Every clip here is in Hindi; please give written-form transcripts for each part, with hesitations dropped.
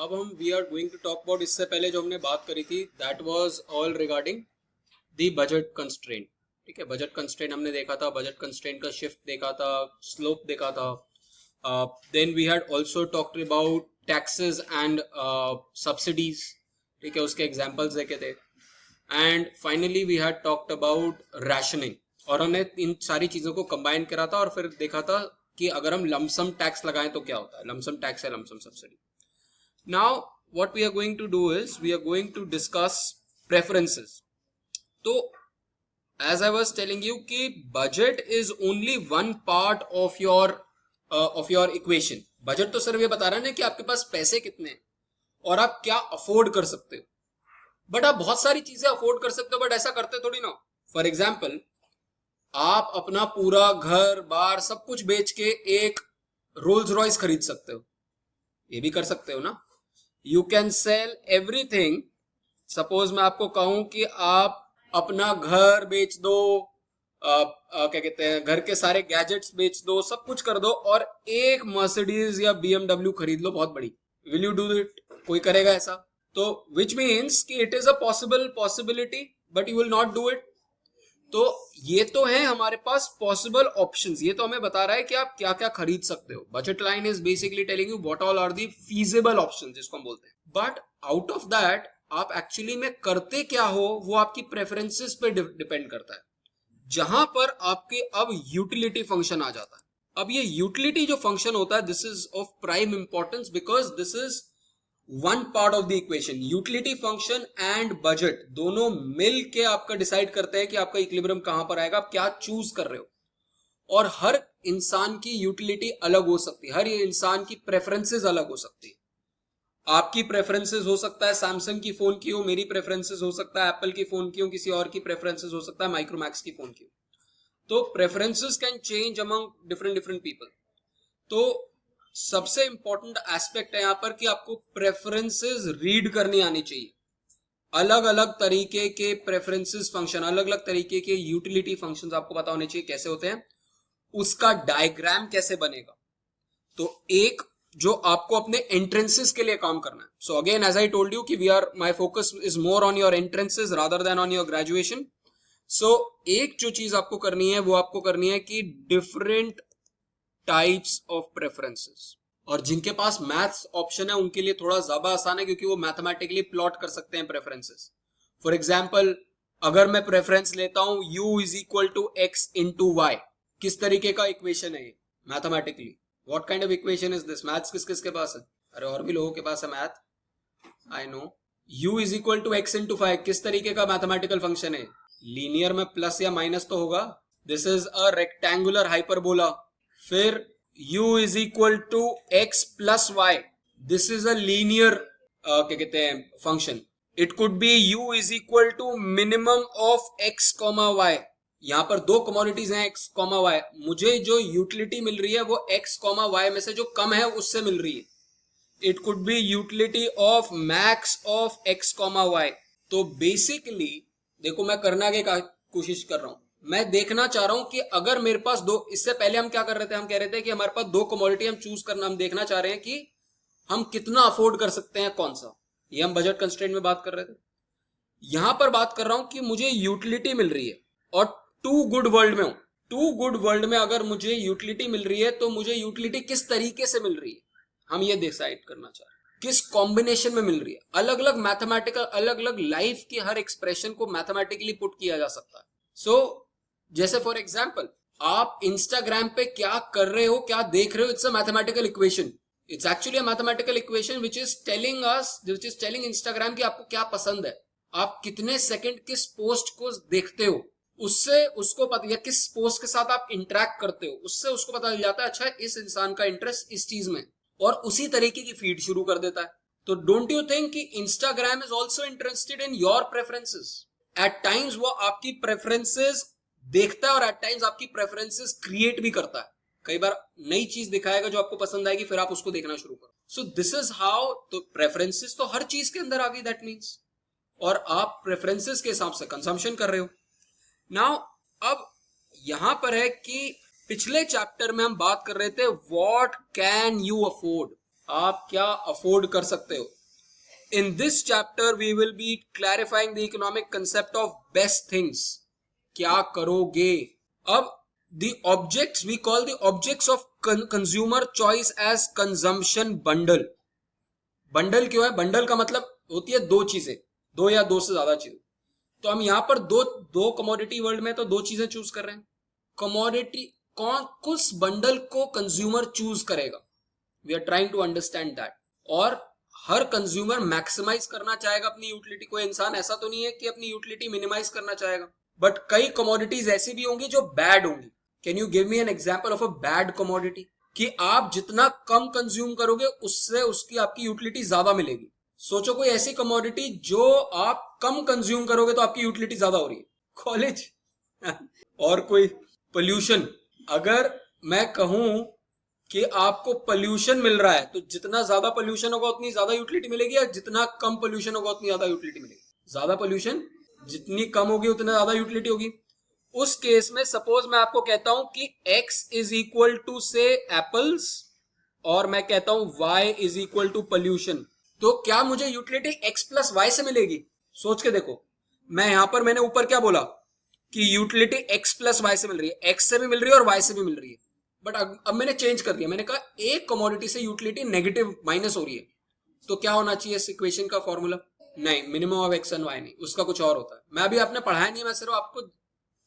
अब हम we are going to talk about, इससे पहले जो हमने बात करी थी that was all regarding the budget constraint. ठीक है, बजट कंस्ट्रेंट हमने देखा था, बजट कंस्ट्रेंट का शिफ्ट देखा था, स्लोप देखा था. Then we had also talked about taxes and subsidies. ठीक है, उसके एग्जांपल्स देखे थे. And finally we had talked about rationing, और हमने इन सारी चीजों को कंबाइन करा था और फिर देखा था कि अगर हम लमसम टैक्स लगाएं तो क्या होता है, लमसम टैक्स या lump sum subsidy. Now, what we are going to do is we are going to discuss preferences. So, as I was telling you कि budget is only one part of your equation. Budget तो सिर्फ ये बता रहा है ना कि आपके पास पैसे कितने हैं और आप क्या अफोर्ड कर सकते हो. बट आप बहुत सारी चीजें अफोर्ड कर सकते हो, बट ऐसा करते थोड़ी ना. फॉर एग्जाम्पल, आप अपना पूरा घर बार सब कुछ बेच के एक रोल्स रॉयस खरीद सकते हो, ये भी कर सकते हो ना. You can sell everything. Suppose मैं आपको कहूं कि आप अपना घर बेच दो, क्या कहते हैं, घर के सारे गैजेट्स बेच दो, सब कुछ कर दो और एक मर्सिडीज या BMW खरीद लो बहुत बड़ी. Will you do it? कोई करेगा ऐसा? तो विच मीन्स कि it is a possibility but you will not do it. तो ये तो है हमारे पास पॉसिबल ऑप्शंस. ये तो हमें बता रहा है कि आप क्या क्या खरीद सकते हो. Budget line is basically telling you what all are the feasible options, जिसको हम बोलते हैं. बट आउट ऑफ दैट आप एक्चुअली में करते क्या हो वो आपकी प्रेफरेंसेस पे डिपेंड करता है. जहां पर आपके अब यूटिलिटी फंक्शन आ जाता है. अब ये यूटिलिटी जो फंक्शन होता है, this is of prime importance because this is one part of the equation. Utility function and budget दोनों मिल के आपका डिसाइड करते हैं कि आपका इक्विलिब्रियम कहां पर आएगा, आप क्या चूज कर रहे हो. और हर इंसान की यूटिलिटी अलग हो सकती है, हर इंसान की प्रेफरेंसेस अलग हो सकती है. आपकी प्रेफरेंसेस हो सकता है सैमसंग की फोन की हो, मेरी प्रेफरेंसेस हो सकता है एप्पल की फोन की हो, किसी और की प्रेफरेंसेस हो सकता है माइक्रोमैक्स की फोन की हो. तो preferences can change among different people. तो सबसे इंपॉर्टेंट एस्पेक्ट है यहां पर कि आपको प्रेफरेंसेस रीड करनी आनी चाहिए. अलग अलग तरीके के प्रेफरेंसेस फंक्शन, अलग अलग तरीके के यूटिलिटी फंक्शंस आपको पता होने चाहिए कैसे होते हैं, उसका डायग्राम कैसे बनेगा. तो एक जो आपको अपने एंट्रेंसेस के लिए काम करना है. So again as I told you कि my focus is more on your entrances rather than on your graduation. So एक जो चीज आपको करनी है वो आपको करनी है कि डिफरेंट टाइप्स ऑफ प्रेफरेंसेस. और जिनके पास मैथ्स ऑप्शन है उनके लिए थोड़ा ज्यादा आसान है क्योंकि वो मैथमेटिकली प्लॉट कर सकते हैं प्रेफरेंसेस. फॉर एग्जाम्पल, अगर मैं प्रेफरेंस लेता हूं u is equal to x into y, किस तरीके का इक्वेशन है ये mathematically? What kind of equation is this? Maths किस किस के पास है? अरे और भी लोगों के पास है math, I know. u is equal to x into five किस तरीके का मैथमेटिकल फंक्शन है? लीनियर में प्लस या माइनस तो होगा. This is a rectangular hyperbola. फिर u is equal to x plus y, this is a linear क्या कहते हैं function. It could be u is equal to minimum of x comma y. यहां पर दो कमोडिटीज हैं x कॉमा वाई. मुझे जो यूटिलिटी मिल रही है वो x कॉमा वाई में से जो कम है उससे मिल रही है. It could be utility of max of x comma y. तो बेसिकली देखो मैं करना की कोशिश कर रहा हूं, मैं देखना चाह रहा हूं कि अगर मेरे पास दो, इससे पहले हम क्या कर रहे थे, हम कह रहे थे कि हमारे पास दो कमोडिटी हम चूज करना, हम देखना चाह रहे हैं कि हम कितना अफोर्ड कर सकते हैं कौन सा. ये हम बजट कंस्ट्रेंट में बात कर रहे थे. यहां पर बात कर रहा हूं कि मुझे यूटिलिटी मिल रही है और टू गुड वर्ल्ड में हूं. टू गुड वर्ल्ड में अगर मुझे यूटिलिटी मिल रही है तो मुझे यूटिलिटी किस तरीके से मिल रही है हम ये डिसाइड करना चाह रहे हैं. किस कॉम्बिनेशन में मिल रही है. अलग अलग मैथमेटिकल, अलग अलग लाइफ की हर एक्सप्रेशन को मैथमेटिकली पुट किया जा सकता है. सो जैसे फॉर एग्जाम्पल, आप इंस्टाग्राम पे क्या कर रहे हो, क्या देख रहे हो, it's a mathematical equation. It's actually a mathematical equation which is telling Instagram कि आपको क्या पसंद है, आप कितने सेकंड किस पोस्ट को देखते हो, उससे उसको पता, या किस पोस्ट के साथ आप इंटरेक्ट करते हो, उससे उसको पता चल जाता है अच्छा इस इंसान का इंटरेस्ट इस चीज में, और उसी तरीके की फीड शुरू कर देता है. तो डोंट यू थिंक कि Instagram is also interested in your preferences? At times वो आपकी प्रेफरेंसेस देखता है और एट टाइम्स आपकी प्रेफरेंसेस क्रिएट भी करता है. कई बार नई चीज दिखाएगा जो आपको पसंद आएगी, फिर आप उसको देखना शुरू करो. So this is how. तो प्रेफरेंसेस तो हर चीज के अंदर आ गई, दैट मीन्स, और आप प्रेफरेंसेस के हिसाब से कंजम्पशन कर रहे हो. नाउ अब यहां पर है कि पिछले चैप्टर में हम बात कर रहे थे व्हाट कैन यू अफोर्ड. आप क्या अफोर्ड कर सकते हो. In this chapter we will be clarifying the economic concept of best things. क्या करोगे. अब the objects we call the objects of consumer choice as consumption bundle. Bundle क्यों है? बंडल का मतलब होती है दो चीजें, दो या दो से ज्यादा चीजें. तो हम यहां पर दो कमोडिटी वर्ल्ड में तो दो चीजें चूज कर रहे हैं. कमोडिटी कौन किस बंडल को कंज्यूमर चूज करेगा, we are trying to understand that. और हर कंज्यूमर मैक्सिमाइज करना चाहेगा अपनी यूटिलिटी. कोई इंसान ऐसा तो नहीं है कि अपनी यूटिलिटी मिनिमाइज करना चाहेगा. बट कई कमोडिटीज ऐसी भी होंगी जो बैड होंगी. Can you give me an example of a bad commodity, कि आप जितना कम कंज्यूम करोगे उससे उसकी आपकी यूटिलिटी ज्यादा मिलेगी. सोचो कोई ऐसी कमोडिटी जो आप कम कंज्यूम करोगे तो आपकी यूटिलिटी ज्यादा हो रही है. कॉलेज और कोई पोल्यूशन. अगर मैं कहूं कि आपको पोल्यूशन मिल रहा है तो जितना ज्यादा पोल्यूशन होगा उतनी ज्यादा यूटिलिटी मिलेगी, या जितना कम पोल्यूशन होगा उतनी ज्यादा यूटिलिटी मिलेगी. ज्यादा पोल्यूशन जितनी कम होगी उतना ज्यादा यूटिलिटी होगी. उस केस में सपोज मैं आपको कहता हूं कि x is equal to say apples और मैं कहता हूं y is equal to pollution, तो क्या मुझे यूटिलिटी x प्लस वाई से मिलेगी? सोच के देखो. मैं यहां पर मैंने ऊपर क्या बोला कि यूटिलिटी x प्लस वाई से मिल रही है, x से भी मिल रही है और y से भी मिल रही है. बट अब मैंने चेंज कर दिया. मैंने कहा एक कमोडिटी से यूटिलिटी नेगेटिव माइनस हो रही है, तो क्या होना चाहिए इस इक्वेशन का फॉर्मूला? नहीं, minimum of x and y नहीं, उसका कुछ और होता है. मैं अभी आपने पढ़ाया नहीं, मैं सिर्फ आपको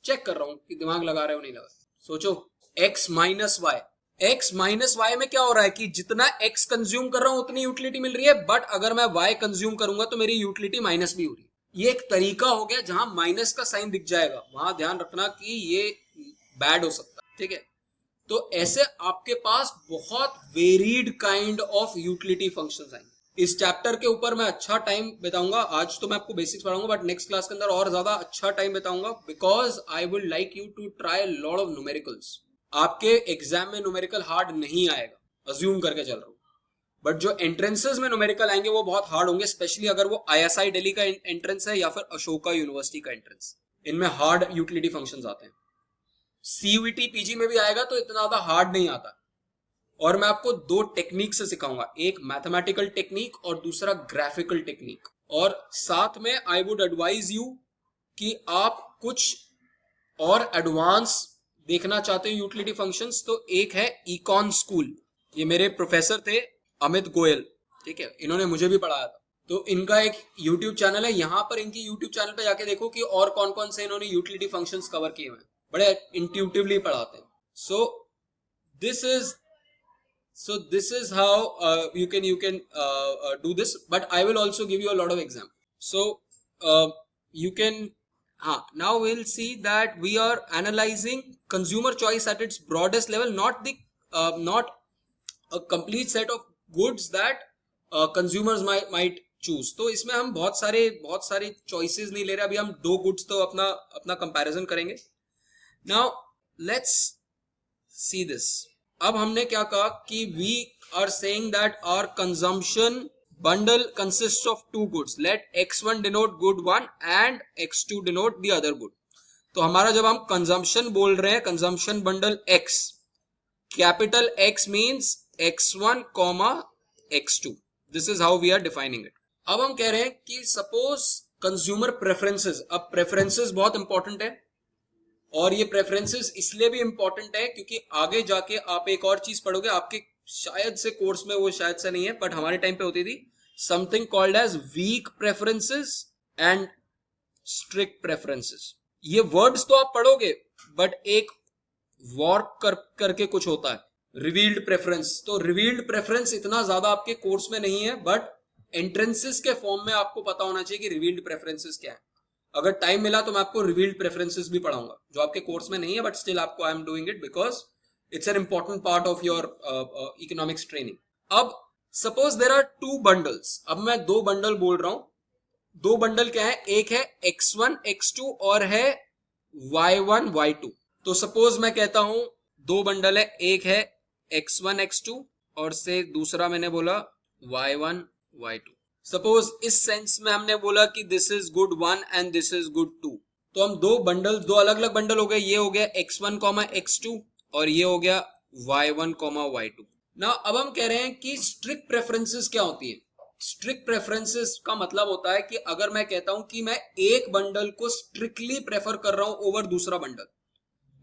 चेक कर रहा हूं कि दिमाग लगा रहे हो नहीं लगा. सोचो x minus y. x minus y में क्या हो रहा है कि जितना x कंज्यूम कर रहा हूं उतनी यूटिलिटी मिल रही है, बट अगर मैं y कंज्यूम करूंगा तो मेरी यूटिलिटी माइनस भी हो रही है. ये एक तरीका हो गया जहां माइनस का साइन दिख जाएगा, वहां ध्यान रखना कि ये बैड हो सकता है. ठीक है, तो ऐसे आपके पास बहुत varied kind of utility functions आएंगे. इस चैप्टर के ऊपर मैं अच्छा टाइम बिताऊंगा. आज तो मैं आपको बेसिक्स पढ़ाऊंगा, बट नेक्स्ट क्लास के अंदर और ज्यादा अच्छा टाइम बिताऊंगा, because I would like you to try lot of numericals. आपके एग्जाम में न्यूमेरिकल हार्ड नहीं आएगा, अज्यूम करके चल रहा हूं, बट जो एंट्रेंसेस में न्यूमेरिकल आएंगे वो बहुत हार्ड होंगे, स्पेशली अगर वो ISI दिल्ली का एंट्रेंस है या फिर अशोका यूनिवर्सिटी का एंट्रेंस. इनमें हार्ड यूटिलिटी फंक्शंस आते हैं. CUET PG में भी आएगा तो इतना ज्यादा हार्ड नहीं आता. और मैं आपको दो टेक्निक से सिखाऊंगा, एक मैथमेटिकल टेक्निक और दूसरा ग्राफिकल टेक्निक. और साथ में आई वुड एडवाइज यू कि आप कुछ और एडवांस देखना चाहते हो यूटिलिटी फंक्शंस, तो एक है इकॉन स्कूल. ये मेरे प्रोफेसर थे अमित गोयल. ठीक है, इन्होंने मुझे भी पढ़ाया था. तो इनका एक यूट्यूब चैनल है, यहां पर इनकी यूट्यूब चैनल पे जाके देखो कि और कौन कौन से इन्होंने यूटिलिटी फंक्शंस कवर किए हुए हैं. बड़े इंट्यूटिवली पढ़ाते हैं. So this is how you can do this, but I will also give you a lot of examples. So you can now we'll see that we are analyzing consumer choice at its broadest level, not a complete set of goods that consumers might choose. तो इसमें हम बहुत सारे choices नहीं ले रहे. अभी हम दो goods तो अपना comparison करेंगे. Now let's see this. अब हमने क्या कहा कि we are saying that our consumption bundle consists of two goods. Let x1 denote good one and x2 denote the other good. तो हमारा जब हम consumption बोल रहे हैं, consumption bundle x, capital X means x1 comma x2. This is how we are defining it. अब हम कह रहे हैं कि suppose consumer preferences. अब preferences बहुत important है, और ये प्रेफरेंसेस इसलिए भी इंपॉर्टेंट है क्योंकि आगे जाके आप एक और चीज पढ़ोगे. आपके शायद से कोर्स में वो शायद से नहीं है, बट हमारे टाइम पे होती थी something called as weak preferences and strict preferences. ये वर्ड्स तो आप पढ़ोगे, बट एक वर्क करके कुछ होता है रिवील्ड प्रेफरेंस. तो रिवील्ड प्रेफरेंस इतना ज्यादा आपके कोर्स में नहीं है, बट एंट्रेंसेस के फॉर्म में आपको पता होना चाहिए कि रिवील्ड प्रेफरेंसेस क्या है. अगर टाइम मिला तो मैं आपको रिवील्ड प्रेफरेंसेस भी पढ़ाऊंगा, जो आपके कोर्स में नहीं है, बट स्टिल आपको I am doing it because it's an important part of your economics training. अब suppose there are two bundles. अब मैं दो बंडल बोल रहा हूं. दो बंडल क्या है? एक है x1 x2 और है y1 y2. तो सपोज मैं कहता हूं दो बंडल है, एक है x1 x2 और से दूसरा मैंने बोला y1 y2. सपोज इस सेंस में हमने बोला कि this is good 1 and this is good 2. तो हम दो अलग अलग बंडल हो गए. ये हो गया x1 x2 और ये हो गया y1 y2. ना अब हम कह रहे हैं कि स्ट्रिक्ट प्रेफरेंसेस क्या होती है। स्ट्रिक्ट प्रेफरेंसेस का मतलब होता है कि अगर मैं कहता हूं कि मैं एक बंडल को स्ट्रिक्टली प्रेफर कर रहा हूं ओवर दूसरा bundle.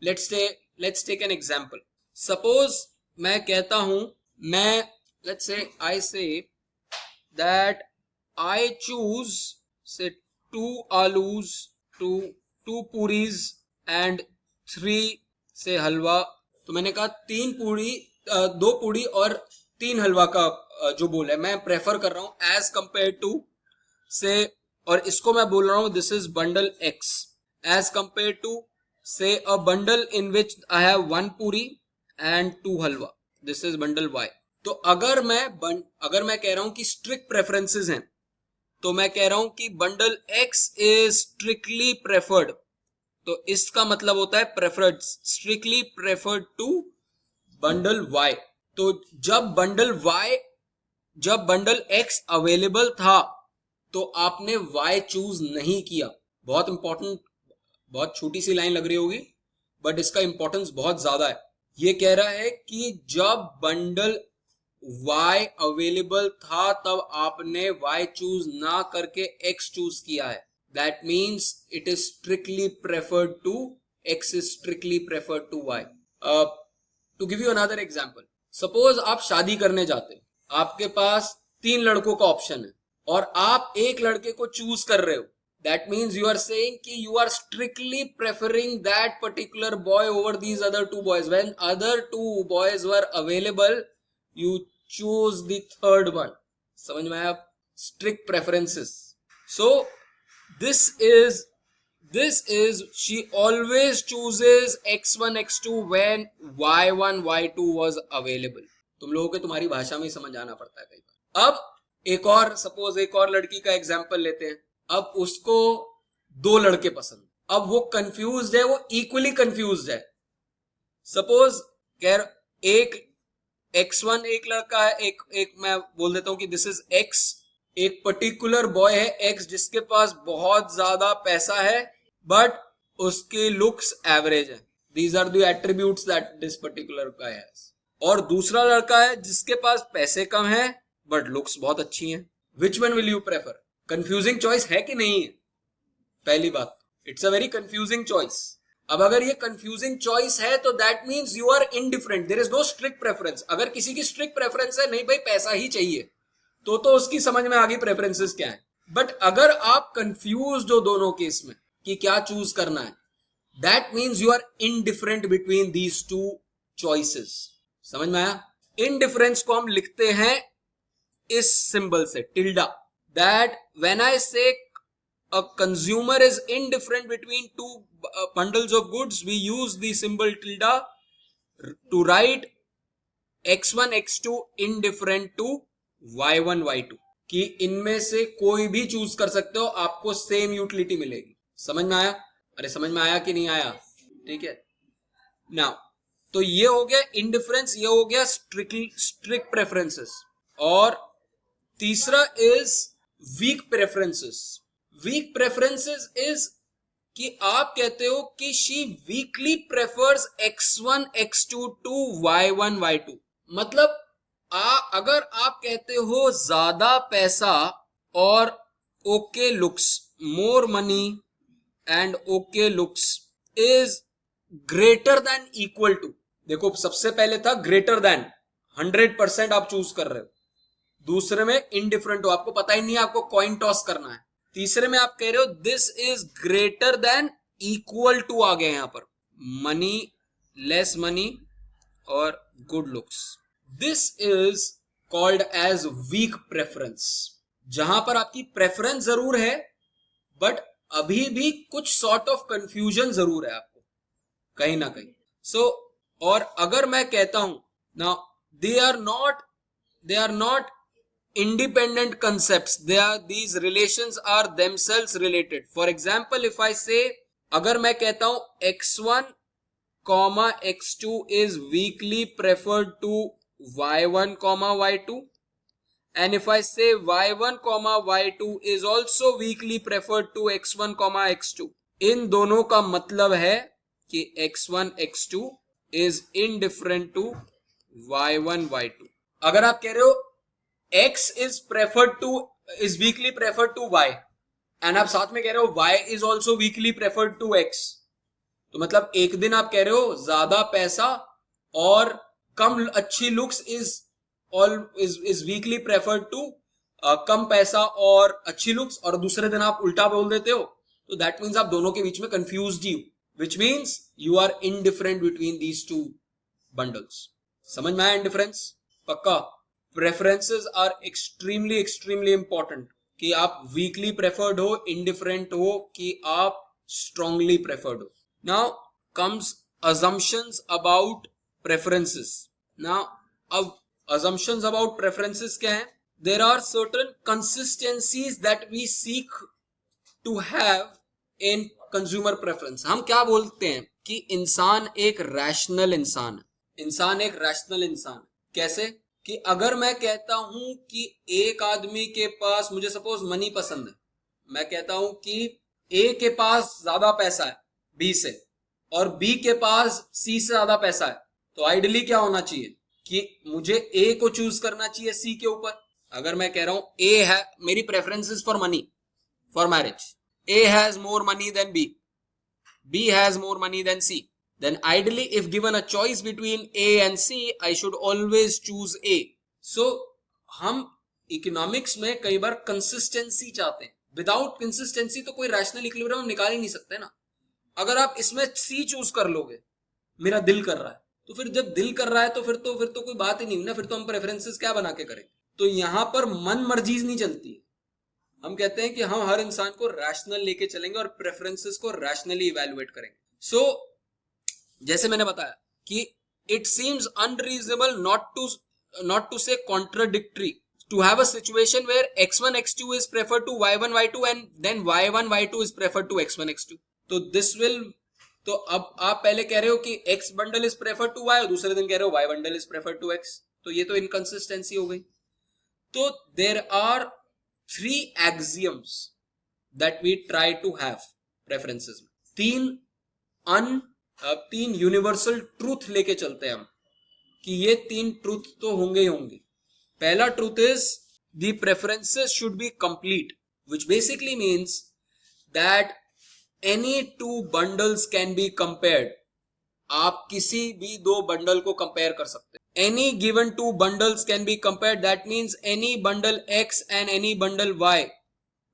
Let's take an example. Suppose मैं कहता हूं, मैं let's say I say that I choose से 2 आलूज, टू पूरीज एंड 3 से हलवा। तो मैंने कहा 2 पूरी और 3 हलवा का जो बोल है मैं प्रेफर कर रहा हूं एज कंपेयर टू से, और इसको मैं बोल रहा हूं this is bundle X as compare to say a bundle in which I have 1 puri and 2 halwa, this is bundle Y. तो अगर मैं कह रहा हूं कि स्ट्रिक्ट प्रेफरेंसेस हैं, तो मैं कह रहा हूं कि bundle x is strictly preferred, तो इसका मतलब होता है preferred, strictly preferred to bundle Y. तो जब बंडल एक्स अवेलेबल था तो आपने वाई चूज नहीं किया। बहुत इंपॉर्टेंट, बहुत छोटी सी लाइन लग रही होगी बट इसका इंपॉर्टेंस बहुत ज्यादा है। ये कह रहा है कि जब बंडल y अवेलेबल था तब आपने y चूज ना करके x चूज किया है। That means it is strictly preferred to x is strictly preferred to y। To give you another example, suppose आप शादी करने जाते हैं, आपके पास 3 लड़कों का ऑप्शन है और आप एक लड़के को चूज कर रहे हो। That means you are saying कि you are strictly preferring that particular boy over these other 2 boys. When other 2 boys were available you choose the third one। समझ में आया? strict preferences। so this is she always chooses x1 x2 when y1 y2 was available। तुम लोगों के तुम्हारी भाषा में ही समझ आना पड़ता है कई बार। अब सपोज एक और लड़की का एग्जांपल लेते हैं। अब उसको 2 लड़के पसंद, अब वो कंफ्यूज्ड है, वो इक्वली कंफ्यूज्ड है। सपोज एक x1 एक लड़का है, एक मैं बोल देता हूं कि दिस इज x, एक पर्टिकुलर बॉय है x जिसके पास बहुत ज्यादा पैसा है बट उसके लुक्स एवरेज है। These are the attributes that this particular guy has. और दूसरा लड़का है जिसके पास पैसे कम है बट लुक्स बहुत अच्छी हैं। Which one will you prefer? Confusing choice है कि नहीं है? पहली बात, it's a very confusing choice. अब अगर ये कंफ्यूजिंग चॉइस है तो that means you are indifferent, there is no strict preference. अगर किसी की स्ट्रिक्ट प्रेफरेंस है नहीं भाई पैसा ही चाहिए, तो उसकी समझ में आ गई प्रेफरेंसेस क्या है। बट अगर आप कंफ्यूज्ड हो दोनों केस में कि क्या चूज करना है, that means you are indifferent between these 2 choices. समझ में आया? इनडिफरेंस को हम लिखते हैं इस सिंबल से, टिल्डा। दैट व्हेन आई से a consumer is indifferent between 2 bundles of goods, we use the symbol tilde to write x1 x2 indifferent to y1 y2, कि इनमें से कोई भी चूज कर सकते हो, आपको सेम यूटिलिटी मिलेगी। समझ में आया? अरे समझ में आया कि नहीं आया? ठीक है। नाउ तो ये हो गया इंडिफरेंस, ये हो गया स्ट्रिक्ट प्रेफरेंसेस। और तीसरा is weak preferences. Weak preferences is कि आप कहते हो कि she weekly prefers x1 x2 to y1 y2। मतलब अगर आप कहते हो ज्यादा पैसा और okay looks, more money and okay looks is greater than equal to, देखो सबसे पहले था ग्रेटर देन, 100% आप चूज कर रहे हो। दूसरे में इनडिफरेंट हो, आपको पता ही नहीं है, आपको कॉइन टॉस करना है। तीसरे में आप कह रहे हो this is greater than equal to, आ गया यहां पर मनी, लेस मनी और good looks. This is called as weak preference, जहां पर आपकी प्रेफरेंस जरूर है बट अभी भी कुछ सॉर्ट ऑफ कंफ्यूजन जरूर है आपको कहीं ना कहीं। सो और अगर मैं कहता हूं now they are not independent concepts, these relations are themselves related। for example if I say, अगर मैं कहता हूं x1 x2 is weakly preferred to y1 y2, and if I say y1 y2 is also weakly preferred to x1 x2, इन दोनों का मतलब है कि x1 x2 is indifferent to y1 y2। अगर आप कह रहे हो x is weakly preferred to y and आप साथ में कह रहे हो y is also weakly preferred to x, तो मतलब एक दिन आप कह रहे हो ज्यादा पैसा और कम अच्छी looks is weakly preferred to कम पैसा और अच्छी लुक्स, और दूसरे दिन आप उल्टा बोल देते हो, तो दैट मीन्स आप दोनों के बीच में कंफ्यूज्ड ही, which means you are indifferent between these two bundles. समझ में आया इंडिफरेंस? पक्का। Preferences are extremely extremely important, कि आप वीकली प्रेफर्ड हो, इनडिफरेंट हो, कि आप स्ट्रांगली प्रेफर्ड हो। Now comes assumptions about preferences. Now, अब assumptions about preferences क्या है? There are certain consistencies that we seek to have in consumer preference. हम क्या बोलते हैं कि इंसान एक रैशनल इंसान है। इंसान एक रैशनल इंसान कैसे? कि अगर मैं कहता हूं कि एक आदमी के पास, मुझे सपोज मनी पसंद है, मैं कहता हूं कि ए के पास ज्यादा पैसा है बी से, और बी के पास सी से ज्यादा पैसा है, तो आइडियली क्या होना चाहिए कि मुझे ए को चूज करना चाहिए सी के ऊपर। अगर मैं कह रहा हूं ए है, मेरी preferences for money, for marriage, A has more money than B, B has more money than C, then ideally if given a choice between A and C, I should always choose A. So हम इकोनॉमिक्स में कई बार कंसिस्टेंसी चाहते हैं, विदाउट कंसिस्टेंसी तो कोई रैशनल इक्विलिब्रियम हम निकाल ही नहीं सकते ना। अगर आप इसमें C चूज कर लोगे, मेरा दिल कर रहा है, तो फिर जब दिल कर रहा है तो फिर तो कोई बात ही नहीं हुई ना, फिर तो हम प्रेफरेंसेस क्या बना के करेंगे। तो यहां पर मन मर्जी नहीं चलती है, हम कहते हैं कि हम हर इंसान को रैशनल लेके चलेंगे और प्रेफरेंसेस को रैशनली इवैल्यूएट करेंगे। सो जैसे मैंने बताया कि it seems unreasonable not to say contradictory to have a situation where x1 x2 is preferred to y1 y2 and then y1 y2 is preferred to x1 x2। तो दिस विल, तो अब आप पहले कह रहे हो कि x bundle is preferred to y और दूसरे दिन कह रहे हो y bundle is preferred to x, तो ये तो इनकंसिस्टेंसी हो गई। तो there are 3 axioms that we try to have preferences में। अब 3 यूनिवर्सल ट्रूथ लेके चलते हैं हम कि ये 3 ट्रूथ तो होंगे ही होंगे। पहला truth is the preferences should be complete, which basically means that any 2 bundles can be compared. आप किसी भी 2 बंडल को कंपेयर कर सकते हैं। Any given 2 bundles can be compared, that means any bundle x and any bundle y,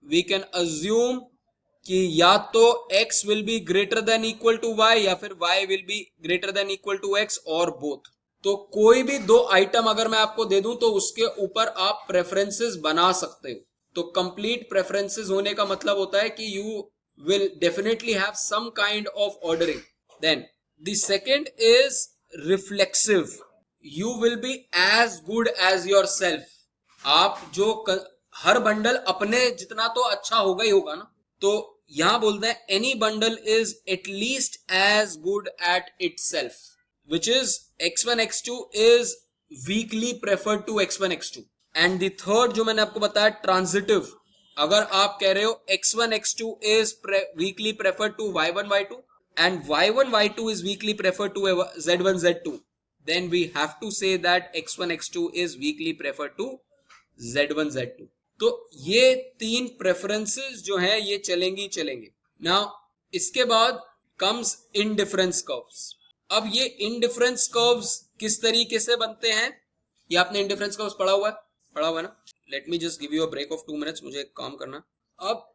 we can assume कि या तो x will be greater than equal to y या फिर y will be greater than equal to x और बोथ। तो कोई भी 2 आइटम अगर मैं आपको दे दूं तो उसके ऊपर आप प्रेफरेंसेस बना सकते हो। तो कंप्लीट प्रेफरेंसेस होने का मतलब होता है कि you will definitely have some kind of ordering. Then the second is reflexive, you will be as good as yourself. आप जो हर बंडल अपने जितना तो अच्छा होगा ही होगा ना, तो यहां बोलते हैं any bundle is at least as good as itself, which is x1 x2 is weakly preferred to x1 x2। And the third जो मैंने आपको बताया ट्रांजिटिव, अगर आप कह रहे हो x1 x2 is weakly preferred to y1 y2 and y1 y2 is weakly preferred to z1 z2, then we have to say that x1 x2 is weakly preferred to z1 z2। तो ये 3 प्रेफरेंसेस जो है ये चलेंगी चलेंगे। नाउ इसके बाद कम्स इनडिफरेंस कर्व्स। अब ये इनडिफरेंस कर्व्स किस तरीके से बनते हैं, ये आपने इनडिफरेंस कर्व्स पढ़ा हुआ है ना। Let me just give you a break of 2 minutes, मुझे एक काम करना। अब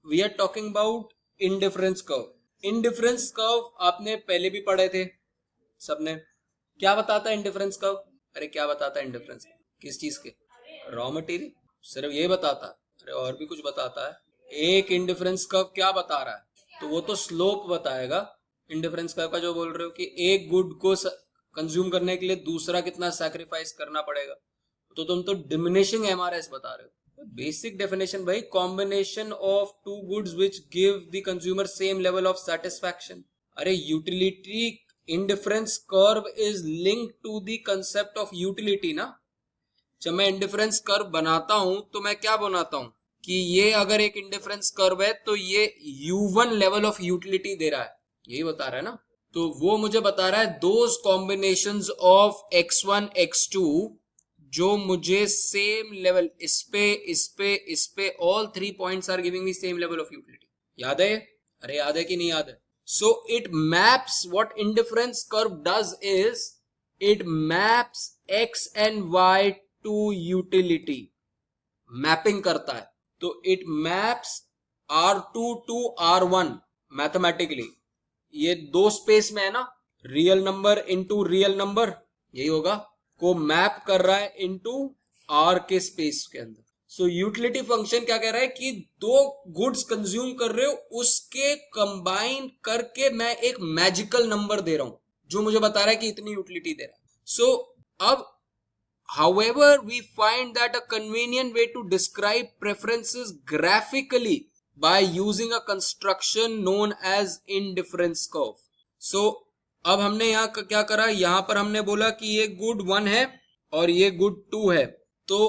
we are talking about indifference curve. Indifference curve आपने पहले भी पढ़े थे सबने। क्या बताता है इनडिफरेंस कर्व? अरे क्या बताता है इनडिफरेंस? किस चीज के? Raw material? सिर्फ ये बताता? अरे और भी कुछ बताता है। एक इनडिफरेंस कर्व क्या बता रहा है? तो वो तो स्लोप बताएगा। इनडिफरेंस कर्व का जो बोल रहे हो कि एक गुड को कंज्यूम करने के लिए दूसरा कितना सैक्रिफाइस करना पड़ेगा, तो तुम तो डिमिनिशिंग एमआरएस बता रहे हो। बेसिक डेफिनेशन भाई, combination of 2 goods which give the consumer same level of satisfaction. अरे utility indifference curve is linked to the concept of utility ना। जब मैं इंडिफरेंस कर्व बनाता हूं तो मैं क्या बनाता हूं कि ये अगर एक इंडिफरेंस कर्व है तो ये U1 लेवल ऑफ यूटिलिटी दे रहा है, यही बता रहा है ना। तो वो मुझे बता रहा है those combinations of x1 x2 जो मुझे सेम लेवल इस पे all 3 points are giving me same level of utility. याद है? अरे याद है कि नहीं याद है? So it maps, what indifference curve does is it maps x and y to utility. Mapping करता है. तो it maps R2 to R1 mathematically. ये दो स्पेस में है ना, real number into real number, यही होगा, को मैप कर रहा है इनटू R के स्पेस के अंदर. सो यूटिलिटी फंक्शन क्या कह रहा है कि दो गुड्स कंज्यूम कर रहे हो, उसके कंबाइन करके मैं एक मैजिकल नंबर दे रहा हूं जो मुझे बता रहा है कि इतनी यूटिलिटी दे रहा है. सो अब however we find that a convenient way to describe preferences graphically by using a construction known as indifference curve. So अब हमने यहाँ क्या करा, यहाँ पर हमने बोला कि ये गुड 1 है और ये गुड 2 है. तो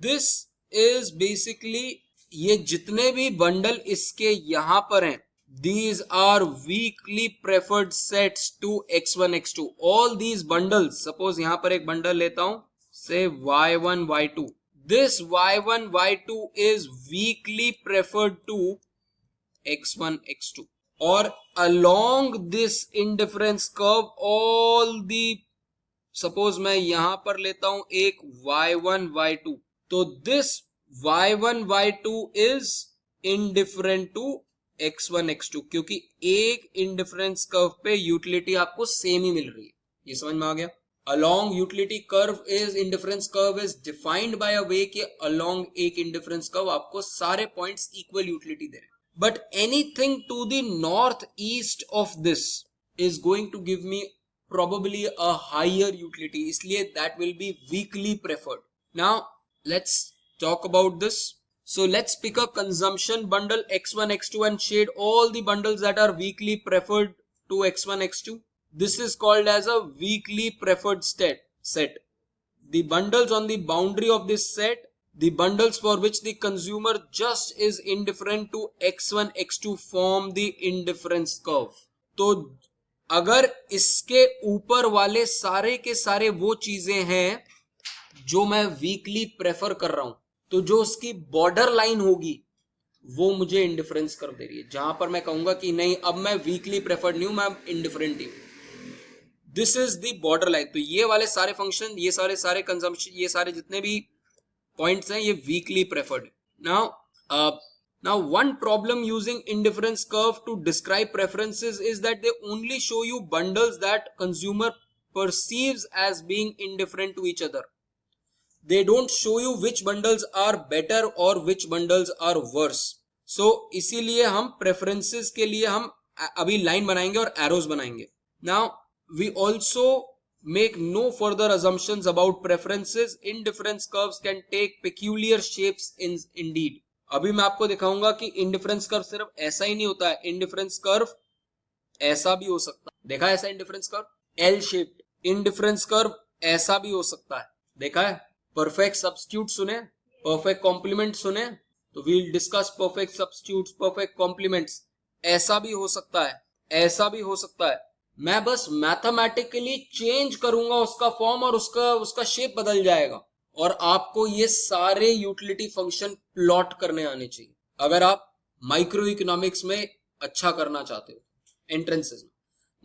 दिस इज बेसिकली, ये जितने भी बंडल इसके यहाँ पर हैं, these are weakly preferred sets to x1 x2. all these bundles, suppose यहाँ पर एक बंडल लेता हूं, say y1 y2. this y1 y2 is weakly preferred to x1 x2. और along this indifference curve all the, suppose मैं यहां पर लेता हूं एक y1 y2, तो this y1 y2 is indifferent to x1 x2, क्योंकि एक इंडिफरेंस कर्व पे यूटिलिटी आपको सेम ही मिल रही है. ये समझ में आ गया? along utility curve is indifference curve is defined by a way कि along एक indifference curve आपको सारे points equal utility दे रहे हैं. But anything to the northeast of this is going to give me probably a higher utility, इसलिए that will be weakly preferred. Now let's talk about this. So let's pick a consumption bundle x1 x2 and shade all the bundles that are weakly preferred to x1 x2. This is called as a weakly preferred set. The bundles on the boundary of this set, the bundles for which the consumer just is indifferent to x1 x2 form the indifference curve. तो अगर इसके ऊपर वाले सारे के सारे वो चीजें हैं जो मैं वीकली प्रेफर कर रहा हूं, तो जो उसकी बॉर्डर लाइन होगी वो मुझे इंडिफरेंस कर दे रही है. जहां पर मैं कहूंगा कि नहीं, अब मैं वीकली प्रेफर्ड नहीं हूं, मैं इंडिफरेंट ही हूं. This is the border line. तो ये वाले सारे फंक्शन, ये सारे कंजम्पशन, ये सारे जितने भी पॉइंट्स हैं, ये weakly preferred. Now one problem using indifference curve to describe preferences is that they only show you bundles that consumer perceives as being indifferent to each other. They don't show you which bundles are better or which bundles are worse. So इसीलिए हम preferences के लिए हम अभी लाइन बनाएंगे और arrows बनाएंगे. Now we also make no further assumptions about preferences. Indifference curves can take peculiar shapes indeed. अभी मैं आपको दिखाऊंगा कि indifference curve सिर्फ ऐसा ही नहीं होता है. indifference curve ऐसा भी हो सकता है. देखा है ऐसा indifference curve? L shaped. indifference curve ऐसा भी हो सकता है. देखा है? परफेक्ट सब्स्टिट्यूट सुने, परफेक्ट कॉम्प्लीमेंट सुने, तो we'll discuss perfect substitutes, perfect complements. ऐसा भी हो सकता है, ऐसा भी हो सकता है. मैं बस मैथमेटिकली चेंज करूंगा उसका फॉर्म और उसका शेप बदल जाएगा, और आपको ये सारे यूटिलिटी फंक्शन प्लॉट करने आने चाहिए अगर आप माइक्रो इकोनॉमिक्स में अच्छा करना चाहते हो. एंट्रेंसेस में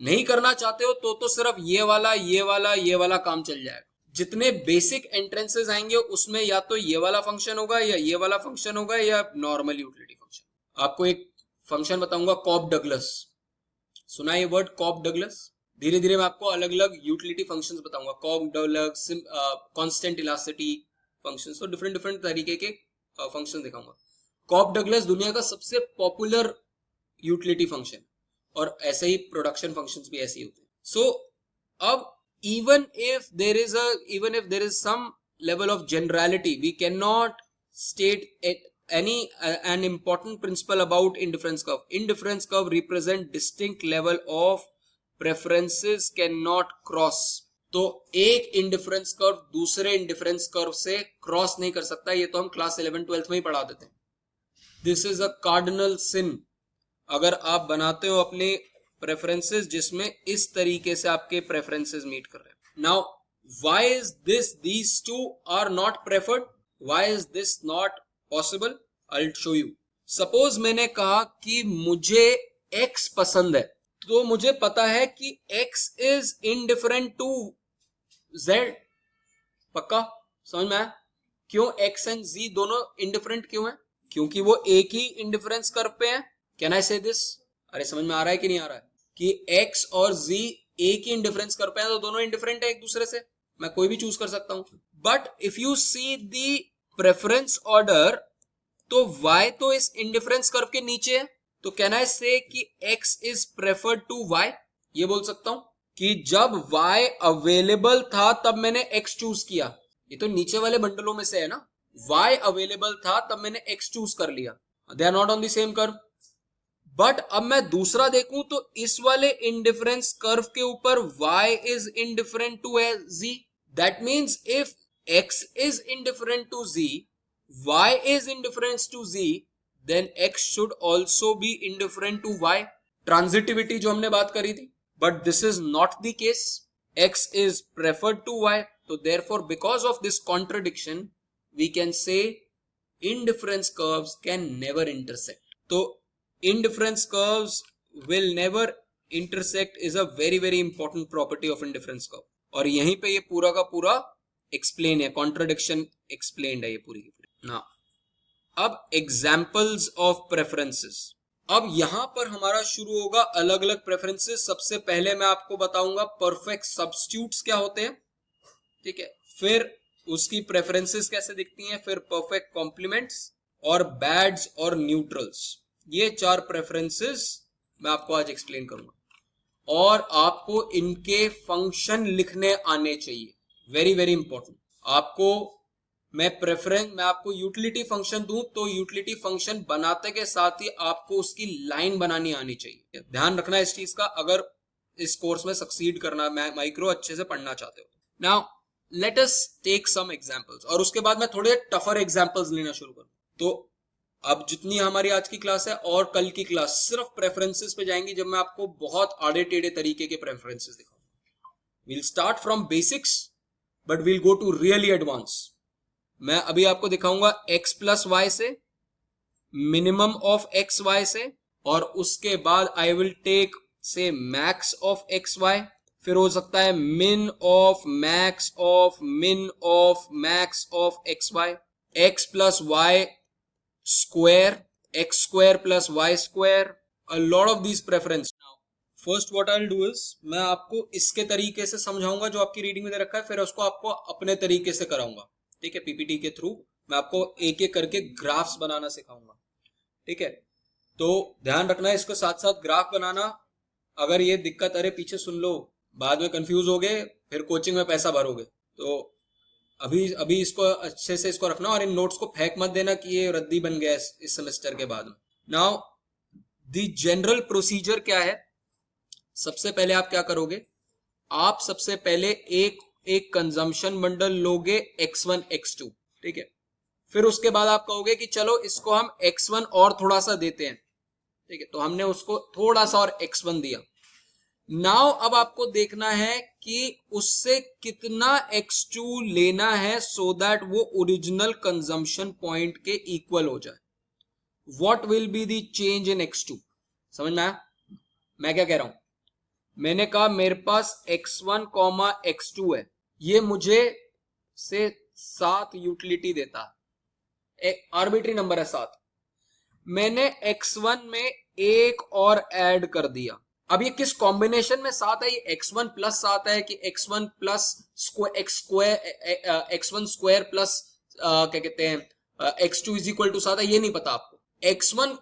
नहीं करना चाहते हो तो सिर्फ ये वाला काम चल जाएगा. जितने बेसिक एंट्रेंसेस आएंगे उसमें या तो ये वाला फंक्शन होगा या ये वाला फंक्शन होगा या नॉर्मल यूटिलिटी फंक्शन. आपको एक फंक्शन बताऊंगा, कॉप डगलस. सुना ये वर्ड कॉप डगलस? धीरे धीरे मैं आपको अलग अलग यूटिलिटी फंक्शंस बताऊंगा. Cobb Douglas, constant elasticity functions, तो डिफरेंट तरीके के फंक्शन दिखाऊंगा. कॉप डगलस दुनिया का सबसे पॉपुलर यूटिलिटी फंक्शन, और ऐसे ही प्रोडक्शन फंक्शंस भी ऐसे ही होते हैं. सो अब even if there is some level of generality, we cannot state an important principle about indifference curve. Indifference curve represent distinct level of preferences cannot cross. तो एक इंडिफरेंस कर्व दूसरे इंडिफरेंस कर्व से क्रॉस नहीं कर सकता. ये तो हम क्लास 11 12 में ही पढ़ा देते हैं. दिस इज अ कार्डिनल सिन. अगर आप बनाते हो अपने प्रेफरेंसेस जिसमें इस तरीके से आपके प्रेफरेंसेस मीट कर रहे हैं. Now why is this these two are not preferred, why is this not possible, I will show you. Suppose मैंने कहा कि मुझे x पसंद है, तो मुझे पता है कि x is indifferent to z. पक्का समझ में आया? क्यों x एंड z दोनों इंडिफरेंट क्यों है? क्योंकि वो एक ही इंडिफरेंस कर्व पे है. कैन आई से दिस? अरे समझ में आ रहा है कि नहीं आ रहा है कि x और z एक ही इंडिफरेंस कर्व पे है, तो दोनों इंडिफरेंट है एक दूसरे से. मैं कोई भी चूज कर सकता हूं. But if you see the preference order, तो y तो इस इंडिफरेंस कर्व के नीचे है. तो कैन आई से कि x is preferred to y? ये बोल सकता हूं कि जब y अवेलेबल था तब मैंने x चूज किया. ये तो नीचे वाले बंडलों में से है ना. y अवेलेबल था तब मैंने x चूज कर लिया. They are not on the same curve. But अब मैं दूसरा देखूं तो इस वाले इंडिफरेंस कर्व के ऊपर y is indifferent to z. That means if x is indifferent to z, y is indifferent to z, then x should also be indifferent to y. Transitivity जो हमने बात करी थी, but this is not the case. x is preferred to y, so therefore because of this contradiction we can say indifference curves can never intersect. तो indifference curves will never intersect is a very important property of indifference curve. और यहीं पे ये पूरा का पूरा explain है, contradiction explained है ये पूरी की पूरी. ना अब एग्जाम्पल्स ऑफ प्रेफरेंसेस. अब यहां पर हमारा शुरू होगा अलग अलग प्रेफरेंसेस. सबसे पहले मैं आपको बताऊंगा परफेक्ट सब्स्टिट्यूट्स क्या होते हैं, ठीक है. फिर उसकी प्रेफरेंसेस कैसे दिखती हैं, फिर परफेक्ट कॉम्प्लीमेंट्स और बैड्स और न्यूट्रल्स. ये 4 प्रेफरेंसेस मैं आपको आज एक्सप्लेन करूंगा. और आपको इनके फंक्शन लिखने आने चाहिए. Very important. आपको मैं आपको यूटिलिटी फंक्शन दूं तो यूटिलिटी फंक्शन बनाते के साथ ही आपको उसकी लाइन बनानी आनी चाहिए. ध्यान रखना इस चीज का अगर इस कोर्स में सक्सीड करना, माइक्रो अच्छे से पढ़ना चाहते हो. Now let us take some examples, और उसके बाद मैं थोड़े टफर एग्जांपल्स लेना शुरू करूं. तो अब जितनी हमारी आज की क्लास है और कल की क्लास सिर्फ प्रेफरेंसेस पे जाएंगी, जब मैं आपको बहुत आड़े टेढ़े तरीके के प्रेफरेंसेस दिखाऊंगा. We'll start from basics but we'll go to really advance. मैं अभी आपको दिखाऊंगा x प्लस वाई से, मिनिमम ऑफ एक्स वाई से, और उसके बाद I will take say max of x y. फिर हो सकता है min of max of min of max of x y. X plus y square, x square plus y square, a lot of these preference. First what I will do is मैं आपको इसके तरीके से समझाऊंगा जो आपकी रीडिंग में दे रखा है, फिर उसको आपको अपने तरीके से कराऊंगा. ठीक है, पीपीटी के थ्रू मैं आपको एक एक करके ग्राफ्स बनाना सिखाऊंगा. ठीक है, तो ध्यान रखना इसको साथ साथ ग्राफ बनाना. अगर ये दिक्कत, अरे पीछे सुन लो, बाद में कंफ्यूज हो गए, फिर कोचिंग में पैसा भरोगे. तो अभी इसको अच्छे से इसको रखना, और इन नोट्स को फेंक मत देना कि ये रद्दी बन गया इस सेमेस्टर के बाद में. नाउ द जनरल प्रोसीजर क्या है. सबसे पहले आप क्या करोगे, आप सबसे पहले एक कंजम्पशन बंडल लोगे x1 x2. ठीक है, फिर उसके बाद आप कहोगे कि चलो इसको हम x1 और थोड़ा सा देते हैं. ठीक है, तो हमने उसको थोड़ा सा और x1 दिया. नाउ अब आपको देखना है कि उससे कितना x2 लेना है सो दैट वो ओरिजिनल कंजम्पशन पॉइंट के इक्वल हो जाए. What will be the change in x2. समझ में आया मैं क्या कह रहा हूं. मैंने कहा मेरे पास x1 x2 है, ये मुझे से 7 यूटिलिटी देता है. आर्बिट्री नंबर है 7. मैंने x1 में एक और ऐड कर दिया. अब ये किस कॉम्बिनेशन में 7 है, ये x1 प्लस 7 है कि x1 plus x1 square plus क्या कहते हैं x2 इज इक्वल टू 7 है, ये नहीं पता आपको. x1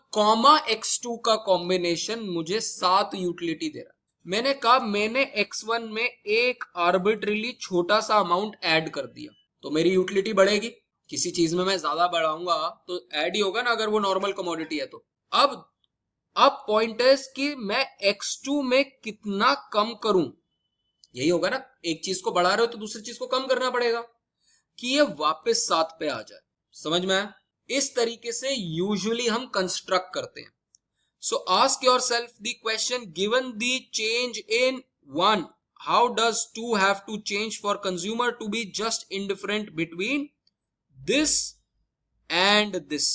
x2 का कॉम्बिनेशन मुझे 7 यूटिलिटी दे रहा है. मैंने कहा मैंने x1 में एक आर्बिट्रीली छोटा सा अमाउंट ऐड कर दिया, तो मेरी यूटिलिटी बढ़ेगी. किसी चीज में मैं ज्यादा बढ़ाऊंगा तो ऐड ही होगा ना, अगर वो नॉर्मल कमोडिटी है तो. अब पॉइंट है कि मैं x2 में कितना कम करूं. यही होगा ना, एक चीज को बढ़ा रहे हो तो दूसरी चीज को कम करना पड़ेगा कि ये वापस 7 पे आ जाए. समझ में आया. इस तरीके से यूजुअली हम कंस्ट्रक्ट करते हैं. So ask yourself the question, given the change in 1, how does 2 have to change for consumer to be just indifferent between this and this?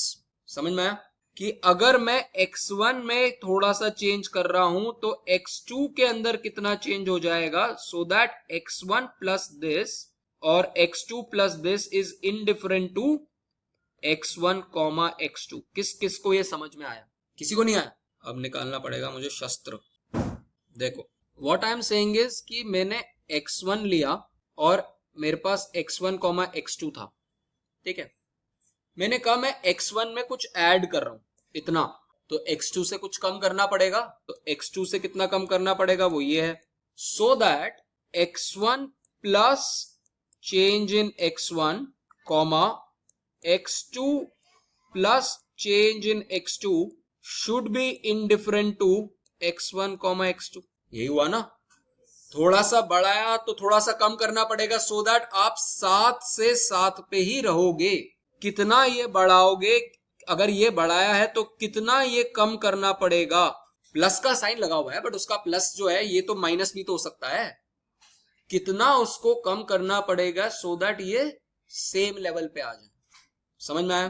समझ में आया कि अगर मैं x1 में थोड़ा सा चेंज कर रहा हूं तो x2 के अंदर कितना चेंज हो जाएगा, सो दैट x1 प्लस दिस और x2 plus this is indifferent to x1 comma x2. किस किस को ये समझ में आया? किसी को नहीं आया? अब निकालना पड़ेगा मुझे शस्त्र. देखो, what I am saying is कि मैंने x1 लिया और मेरे पास x1 कॉमा x2 था. ठीक है, मैंने कहा मैं x1 में कुछ ऐड कर रहा हूं इतना, तो x2 से कुछ कम करना पड़ेगा. तो x2 से कितना कम करना पड़ेगा, वो ये है. So that x1 plus change in x1 comma x2 plus change in x2 should be indifferent to x1 comma x2. यही हुआ ना? थोड़ा सा बढ़ाया तो थोड़ा सा कम करना पड़ेगा, सो दैट आप 7 से 7 पे ही रहोगे. कितना ये बढ़ाओगे, अगर ये बढ़ाया है तो कितना ये कम करना पड़ेगा. प्लस का साइन लगा हुआ है बट उसका प्लस जो है ये तो माइनस भी तो हो सकता है. कितना उसको कम करना पड़ेगा सो दैट ये सेम लेवल पे आ जाए. समझ में आया?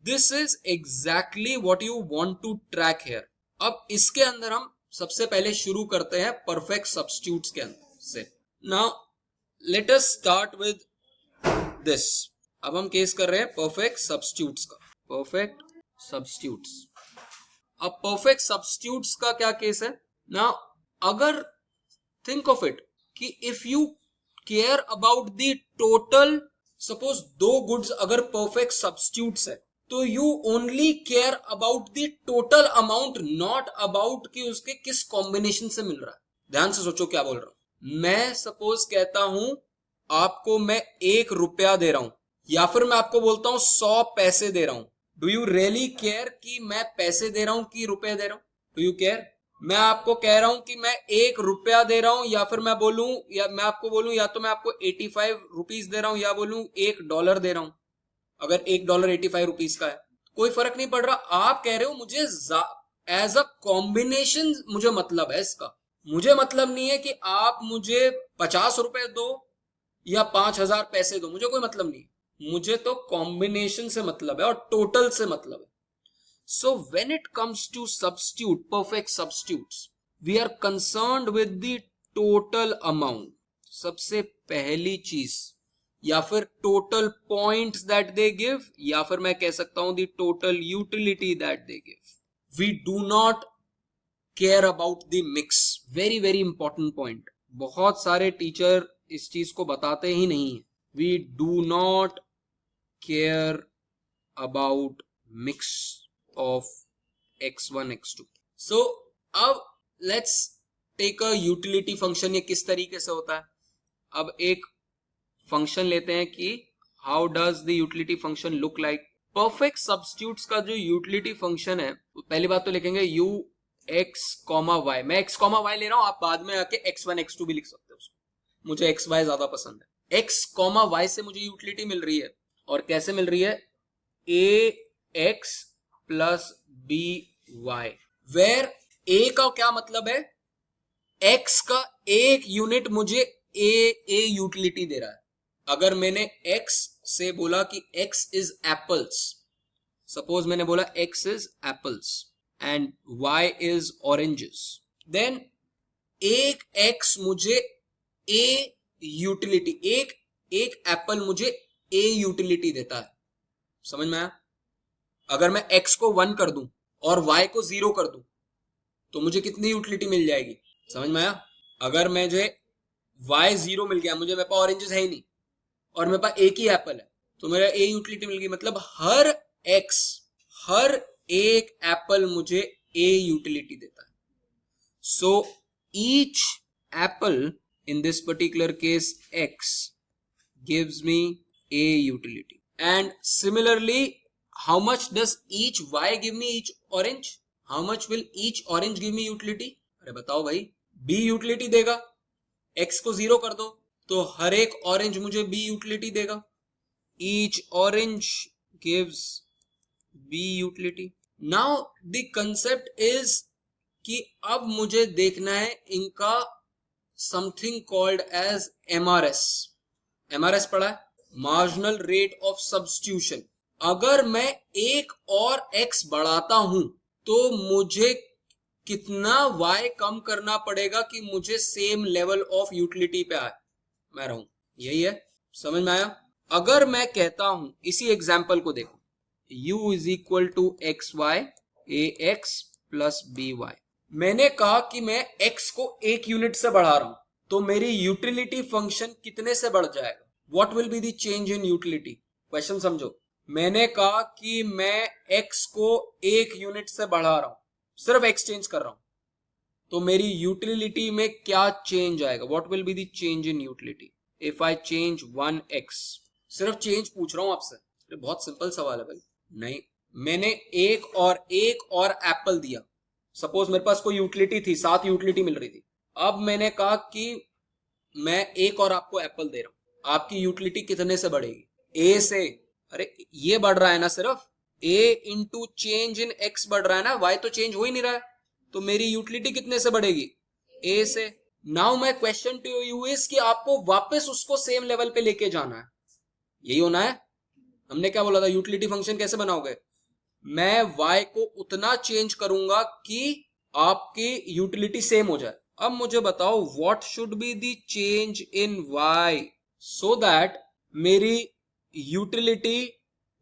This is exactly what you want to track here. अब इसके अंदर हम सबसे पहले शुरू करते हैं परफेक्ट सब्स्टिट्यूट्स के अंदर से. Now let us start with this. अब हम केस कर रहे हैं परफेक्ट सब्स्टिट्यूट्स का. Perfect substitutes. अब परफेक्ट सब्स्टिट्यूट्स का क्या केस है ना? अगर थिंक ऑफ इट कि if you care about the total, suppose 2 goods अगर परफेक्ट सब्स्टिट्यूट्स है तो you only care about the total amount, not about कि उसके किस कॉम्बिनेशन से मिल रहा है. ध्यान से सोचो क्या बोल रहा हूं. मैं सपोज कहता हूं आपको मैं 1 रुपया दे रहा हूं, या फिर मैं आपको बोलता हूं 100 पैसे दे रहा हूं. डू यू रियली केयर कि मैं पैसे दे रहा हूं कि रुपए दे रहा हूं? Do you care? मैं आपको कह रहा हूं कि मैं 1 रुपया दे रहा हूं, या फिर मैं बोलूं, या मैं आपको बोलूं या तो मैं आपको 85 रुपीज दे रहा हूं, या बोलूं $1 दे रहा हूं. अगर $1 85 रुपीज का है कोई फर्क नहीं पड़ रहा. आप कह रहे हो मुझे एज अ कॉम्बिनेशन मुझे मतलब है इसका. मुझे मतलब नहीं है कि आप मुझे 50 रुपए दो या 5000 पैसे दो, मुझे कोई मतलब नहीं. मुझे तो कॉम्बिनेशन से मतलब है और टोटल से मतलब है. So when it comes to substitute, perfect substitutes, we are concerned with the total amount. सबसे पहली चीज, या फिर total points that they give, या फिर मैं कह सकता हूं the total utility that they give. We do not care about the mix. Very very important point. बहुत सारे टीचर इस चीज को बताते ही नहीं है. We do not care about mix of x1 x2. So अब let's take a utility function. ये किस तरीके से होता है? अब एक फंक्शन लेते हैं कि how does the utility function look like. Perfect substitutes का जो यूटिलिटी फंक्शन है, पहली बात तो लिखेंगे u x, y. मैं x, y ले रहा हूं, आप बाद में आके x1 x2 भी लिख सकते हो. मुझे x, y ज्यादा पसंद है. x, y से मुझे यूटिलिटी मिल रही है, और कैसे मिल रही है? ax plus by, where a का क्या मतलब है? x का एक यूनिट मुझे a यूटिलिटी दे रहा है. अगर मैंने x से बोला कि x इज एप्पल्स, सपोज मैंने बोला x is apples and y is oranges, then एक x मुझे a यूटिलिटी, एक एप्पल मुझे a यूटिलिटी देता है. समझ में आया? अगर मैं x को 1 कर दूं और y को 0 कर दूं तो मुझे कितनी यूटिलिटी मिल जाएगी? समझ में आया? अगर मुझे y 0 मिल गया, मेरे पास ऑरेंजेस है ही नहीं और मेरे पास एक ही एप्पल है, तो मेरा a यूटिलिटी मिल गई. मतलब हर एक एप्पल मुझे a यूटिलिटी देता है. So each Apple in this particular case x gives me a utility. And similarly, how much does each y give me, each orange? How much will each orange give me utility? अरे बताओ भाई. b utility देगा. x को 0 कर दो तो हर एक ऑरेंज मुझे b यूटिलिटी देगा. each orange gives b utility. Now the concept is कि अब मुझे देखना है इनका something called as MRS. MRS पढ़ा है, मार्जिनल रेट ऑफ सब्स्टिट्यूशन। अगर मैं एक और एक्स बढ़ाता हूं तो मुझे कितना y कम करना पड़ेगा कि मुझे सेम लेवल ऑफ यूटिलिटी पे आए, मैं रहूं। यही है, समझ में आया? अगर मैं कहता हूं, इसी एग्जाम्पल को देखो, u is equal to x y a x plus b y. मैंने कहा कि मैं x को एक यूनिट से बढ़ा रहा हूं, तो मेरी यूटिलिटी फंक्शन कितने से बढ़ जाएगा? What will be the change in utility? Question समझो। मैंने कहा कि मैं x को एक यूनिट से बढ़ा रहा हूं, सिर्फ x चेंज कर रहा हूं, तो मेरी यूटिलिटी में क्या चेंज आएगा? What will be the change in utility if I change 1x? सिर्फ चेंज पूछ रहा हूं आपसे, बहुत सिंपल सवाल है भाई। नहीं, मैंने एक और एप्पल दिया। सपोज मेरे पास कोई यूटिलिटी थी, 7 यूटिलिटी मिल रही थी। अब मैंने कहा कि मैं एक और आपको एप्पल दे रहा हूं, आपकी यूटिलिटी कितने से बढ़ेगी? ए से। अरे ये बढ़ रहा है ना, सिर्फ ए इंटू चेंज इन एक्स बढ़ रहा है ना, वाई तो चेंज हो ही नहीं रहा है, तो मेरी यूटिलिटी कितने से बढ़ेगी? ए से। Now my question to you is कि आपको वापस उसको सेम लेवल पे लेके जाना है, यही होना है। हमने क्या बोला था, यूटिलिटी फंक्शन कैसे बनाओगे? मैं y को उतना चेंज करूंगा कि आपकी यूटिलिटी सेम हो जाए। अब मुझे बताओ what should be the change in y so that मेरी यूटिलिटी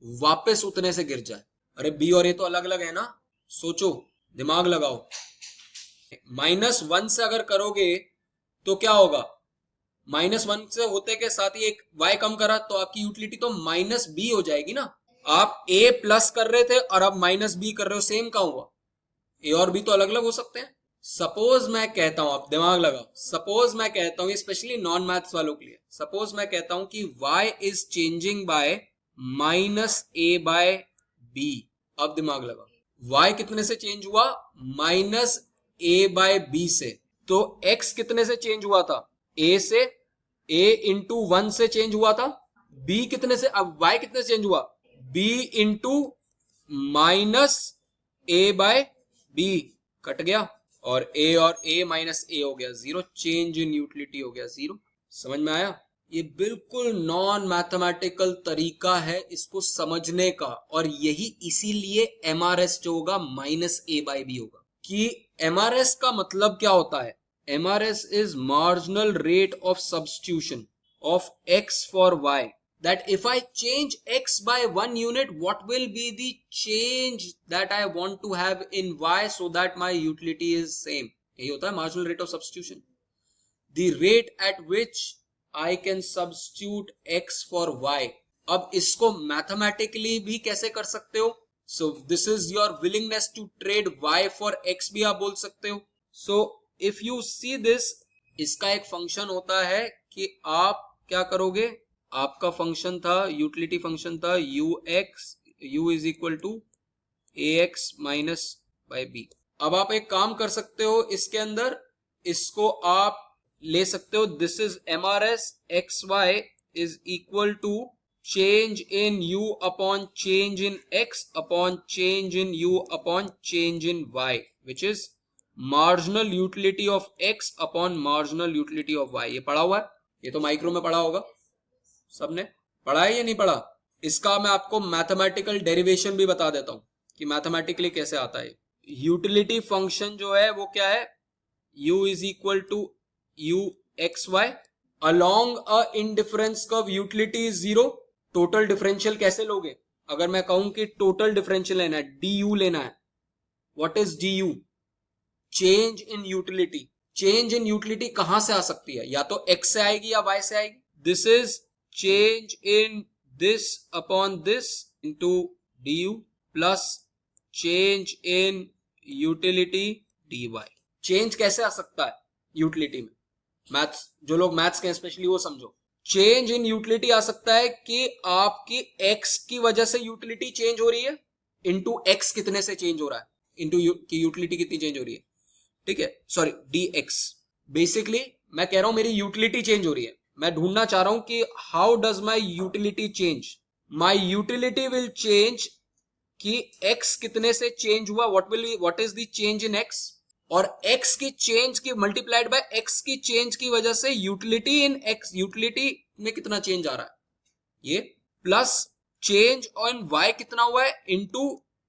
वापस उतने से गिर जाए। अरे b और a तो अलग अलग है ना, सोचो, दिमाग लगाओ। -1 से अगर करोगे तो क्या होगा? -1 से होते के साथ ही एक y कम करा तो आपकी यूटिलिटी तो -b हो जाएगी ना। आप a प्लस कर रहे थे और अब -b कर रहे हो, सेम का हुआ। a और b तो अलग अलग हो सकते हैं। सपोज मैं कहता हूं, आप दिमाग लगाओ, सपोज मैं कहता हूं, स्पेशली नॉन मैथ्स वालों के लिए, सपोज मैं कहता हूं कि y is changing bye -a/b। अब दिमाग लगाओ, y कितने से चेंज हुआ? -a/b से। तो x कितने से चेंज हुआ था? a से। a इंटू 1 से चेंज हुआ था। b कितने से? अब y कितने से चेंज हुआ? b इंटू -a/b कट गया, और a माइनस a हो गया 0, चेंज इन यूटिलिटी हो गया 0। समझ में आया? ये बिल्कुल नॉन मैथमेटिकल तरीका है इसको समझने का, और यही इसीलिए MRS जो होगा -a/b होगा। कि MRS का मतलब क्या होता है? MRS is marginal rate of substitution of x for y. That if I change x by 1 unit, what will be the change that I want to have in y so that my utility is same? यही होता है marginal rate of substitution. The rate at which I can substitute x for y. अब इसको mathematically भी कैसे कर सकते हो? So this is your willingness to trade y for x भी आप बोल सकते हो। So if you see this, इसका एक फंक्शन होता है कि आप क्या करोगे? आपका फंक्शन था, यूटिलिटी फंक्शन था u is equal to ax minus by b। अब आप एक काम कर सकते हो, इसके अंदर इसको आप ले सकते हो, this is MRS xy is equal to change in u upon change in x upon change in u upon change in y, which is marginal utility of x upon marginal utility of y। ये पढ़ा हुआ है, ये तो माइक्रो में पढ़ा होगा, सबने पढ़ा है या नहीं पढ़ा? इसका मैं आपको मैथमेटिकल डेरिवेशन भी बता देता हूं कि मैथमेटिकली कैसे आता है। यूटिलिटी फंक्शन जो है वो क्या है? u is equal to u x y along a indifference curve, utility is 0। Total differential कैसे लोगे? अगर मैं कहूं कि टोटल डिफरेंशियल लेना है, du लेना है, what is du? Change in utility. Change in utility कहां से आ सकती है? या तो x से आएगी या y से आएगी। This is change in this upon this into du plus change in utility dy। Change कैसे आ सकता है यूटिलिटी में? मैथ्स, जो लोग मैथ्स के स्पेशली वो समझो। चेंज इन यूटिलिटी आ सकता है कि आपकी x की वजह से यूटिलिटी चेंज हो रही है, इंटू x कितने से चेंज हो रहा है, इंटू की यूटिलिटी कितनी चेंज हो रही है, ठीक है, सॉरी dx। बेसिकली मैं कह रहा हूं मेरी यूटिलिटी चेंज हो रही है, मैं ढूंढना चाह रहा हूं कि how does my utility change. My utility will change कि x कितने से चेंज हुआ, what is the change in x, और x की चेंज की मल्टीप्लाइड बाय x की चेंज की वजह से यूटिलिटी इन x, यूटिलिटी में कितना चेंज आ रहा है ये, प्लस चेंज ऑन y कितना हुआ है इनटू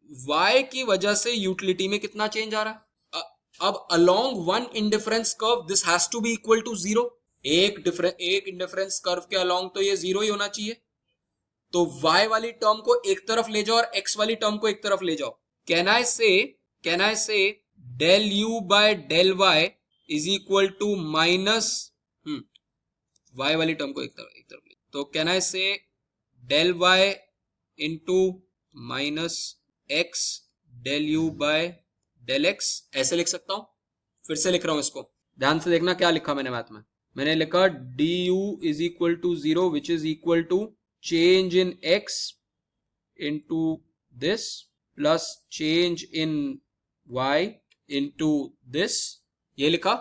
y की वजह से यूटिलिटी में कितना चेंज आ रहा है। अब along one indifference curve this has to be equal to zero, एक इंडिफरेंस कर्व के अलोंग तो ये जीरो ही होना चाहिए। तो y वाली टर्म को एक तरफ ले जाओ और x वाली टर्म को एक तरफ ले जाओ। Can I say del u by del y is equal to minus y वाली टर्म को एक तरफ ले, तो can I say del y into minus x del u by del x, ऐसे लिख सकता हूं। फिर से लिख रहा हूं इसको, ध्यान से देखना क्या लिखा मैंने मैथ में। मैंने लिखा du is equal to zero which is equal to change in x into this plus change in y into this, ये लिखा।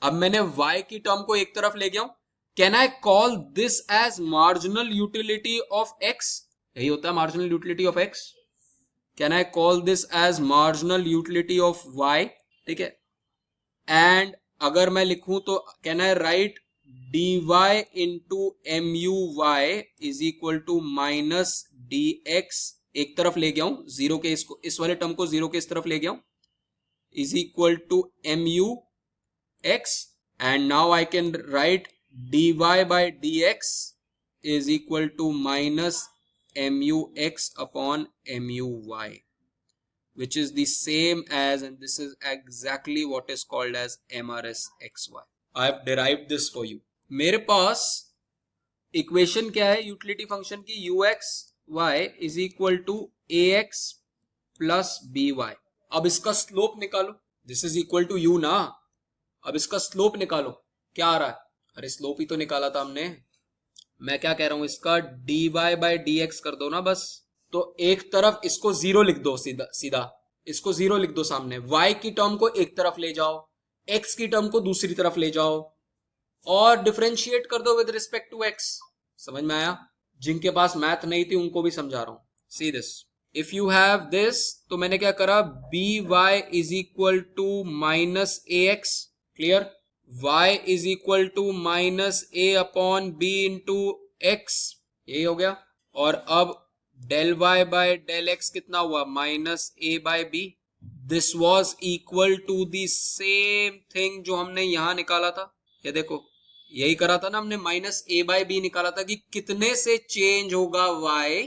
अब मैंने y की टर्म को एक तरफ ले गया हूं। Can I call this as marginal utility of x, यही होता है marginal utility of x। Can I call this as marginal utility of y, ठीक है। एंड अगर मैं लिखूं तो can I write dy into MUY is equal to minus dx, एक तरफ ले गया हूं जीरो के, इसको इस वाले टर्म को जीरो के इस तरफ ले गया हूं, is equal to MUX, and now I can write dy by dx is equal to minus MUX upon MUY, which is the same as, and this is exactly what is called as MRSXY. I have derived this for you. मेरे पास इक्वेशन क्या है यूटिलिटी फंक्शन की, UXY is equal to AX plus BY। अब इसका स्लोप निकालो, this is equal to U ना, अब इसका स्लोप निकालो, क्या आ रहा है, अरे स्लोप ही तो निकाला था हमने। मैं क्या कह रहा हूं, इसका dy बाय dx कर दो ना बस। तो एक तरफ इसको जीरो लिख दो, सीधा इसको जीरो लिख दो सामने, y की टर्म को एक तरफ ले जाओ, x की टर्म को दूसरी तरफ ले जाओ और डिफरेंशिएट कर दो विद रिस्पेक्ट टू x। समझ में आया? जिनके पास मैथ नहीं थी उनको भी समझा रहा हूं। See this, if you have this, तो मैंने क्या करा, by is equal to minus ax, clear, y is equal to minus a upon b into x, यही हो गया। और अब del y by del x कितना हुआ, minus a by b। This was equal to the same thing जो हमने यहां निकाला था, ये देखो यही करा था ना हमने, माइनस a बाय b निकाला था कि कितने से चेंज होगा y,